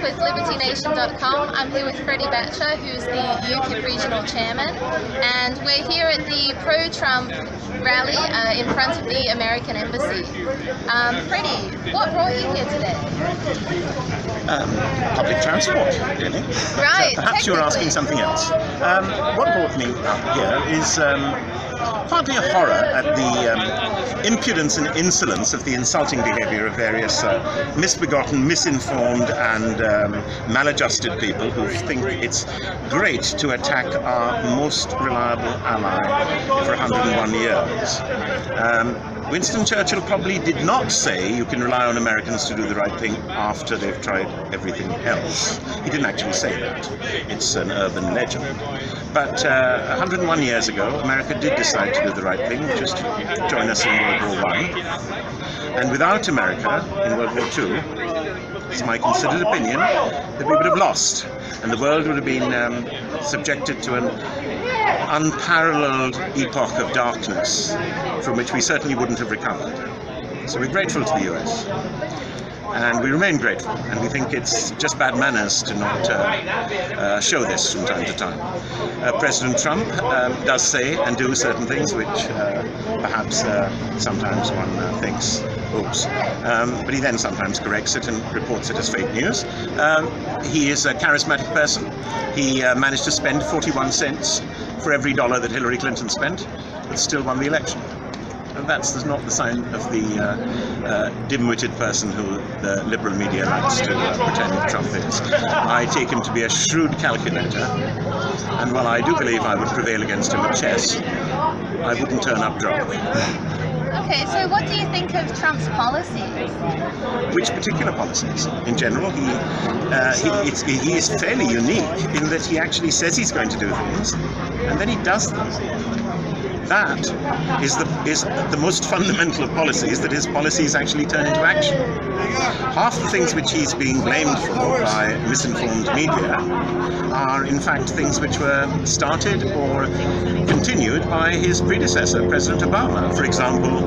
with LibertyNation.com. I'm here with Freddy Vachha, who's the UKIP regional chairman, and we're here at the pro-Trump rally in front of the American embassy. Freddie, what brought you here today? Public transport, really. Right. Perhaps you were asking something else. What brought me up here is partly a horror at the impudence and insolence of the insulting behaviour of various misbegotten, misinformed and maladjusted people who think it's great to attack our most reliable ally for 101 years. Winston Churchill probably did not say you can rely on Americans to do the right thing after they've tried everything else. He didn't actually say that. It's an urban legend. But 101 years ago, America did decide to do the right thing, which is to join us in World War I. And without America in World War II, it's my considered opinion that we would have lost, and the world would have been subjected to an unparalleled epoch of darkness from which we certainly wouldn't have recovered. So we're grateful to the US, and we remain grateful, and we think it's just bad manners to not show this from time to time. President Trump does say and do certain things which perhaps sometimes one thinks, oops, but he then sometimes corrects it and reports it as fake news. He is a charismatic person. He managed to spend 41 cents for every dollar that Hillary Clinton spent, but still won the election. And that's not the sign of the dim-witted person who the liberal media likes to pretend Trump is. I take him to be a shrewd calculator, and while I do believe I would prevail against him at chess, I wouldn't turn up drunk. Okay, so what do you think of Trump's policies? Which particular policies? In general, he is fairly unique in that he actually says he's going to do things, and then he does them. That is the most fundamental of policies, that his policies actually turn into action. Half the things which he's being blamed for by misinformed media are in fact things which were started or continued by his predecessor, President Obama. For example,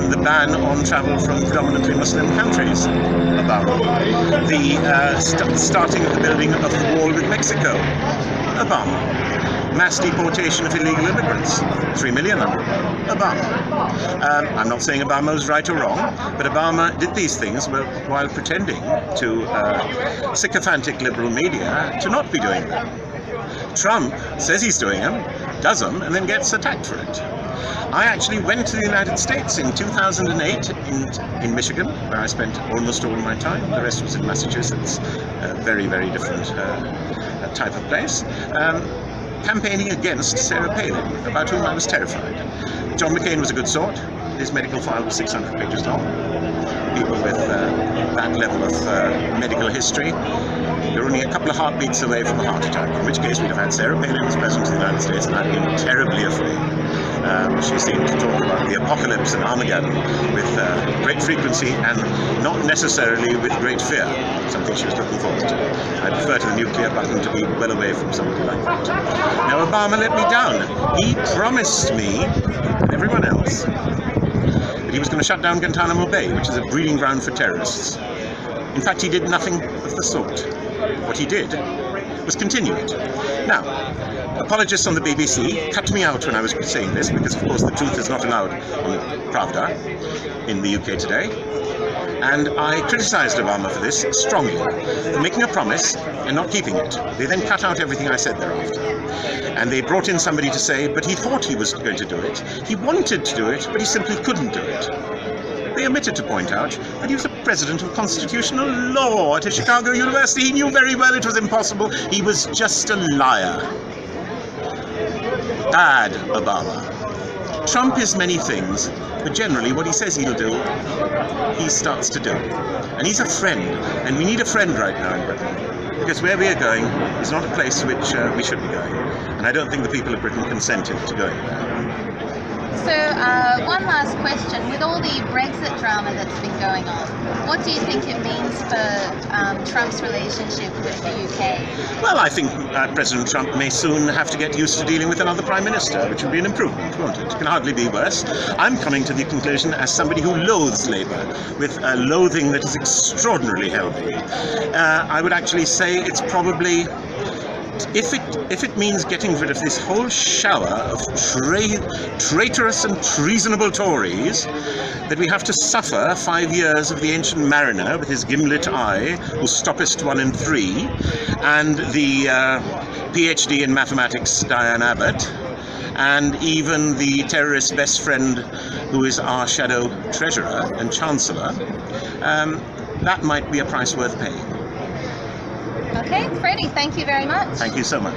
the ban on travel from predominantly Muslim countries, Obama. The starting of the building of the wall with Mexico, Obama. Mass deportation of illegal immigrants, 3 million of them, Obama. I'm not saying Obama was right or wrong, but Obama did these things while pretending to sycophantic liberal media to not be doing them. Trump says he's doing them, does them, and then gets attacked for it. I actually went to the United States in 2008 in Michigan, where I spent almost all my time. The rest was in Massachusetts, a very, very different type of place. Campaigning against Sarah Palin, about whom I was terrified. John McCain was a good sort. His medical file was 600 pages long. People with that level of medical history, they're only a couple of heartbeats away from a heart attack, in which case we'd have had Sarah Palin as President of the United States, and I'd been terribly afraid. She seemed to talk about the apocalypse and Armageddon with great frequency and not necessarily with great fear, something she was looking forward to. I prefer to the nuclear button to be well away from somebody like that. Now Obama let me down. He promised me, and everyone else, that he was going to shut down Guantanamo Bay, which is a breeding ground for terrorists. In fact, he did nothing of the sort. What he did was continue it. Now, apologists on the BBC cut me out when I was saying this, because of course the truth is not allowed on Pravda in the UK today. And I criticised Obama for this strongly, for making a promise and not keeping it. They then cut out everything I said thereafter. And they brought in somebody to say, but he thought he was going to do it. He wanted to do it, but he simply couldn't do it. They omitted to point out that he was a president of constitutional law at a Chicago university. He knew very well it was impossible. He was just a liar. Bad Obama. Trump is many things, but generally what he says he'll do, he starts to do. And he's a friend, and we need a friend right now in Britain, because where we are going is not a place which we should be going, and I don't think the people of Britain consented to going there. So, one last question. With all the Brexit drama that's been going on, what do you think it means for Trump's relationship with the UK? Well, I think President Trump may soon have to get used to dealing with another Prime Minister, which would be an improvement, won't it? It can hardly be worse. I'm coming to the conclusion, as somebody who loathes Labour, with a loathing that is extraordinarily healthy, I would actually say it's probably, if it means getting rid of this whole shower of traitorous and treasonable Tories, that we have to suffer 5 years of the ancient mariner with his gimlet eye, who stoppest 1 in 3, and the PhD in mathematics Diane Abbott, and even the terrorist's best friend, who is our shadow treasurer and chancellor, that might be a price worth paying. Okay, Freddie, thank you very much. Thank you so much.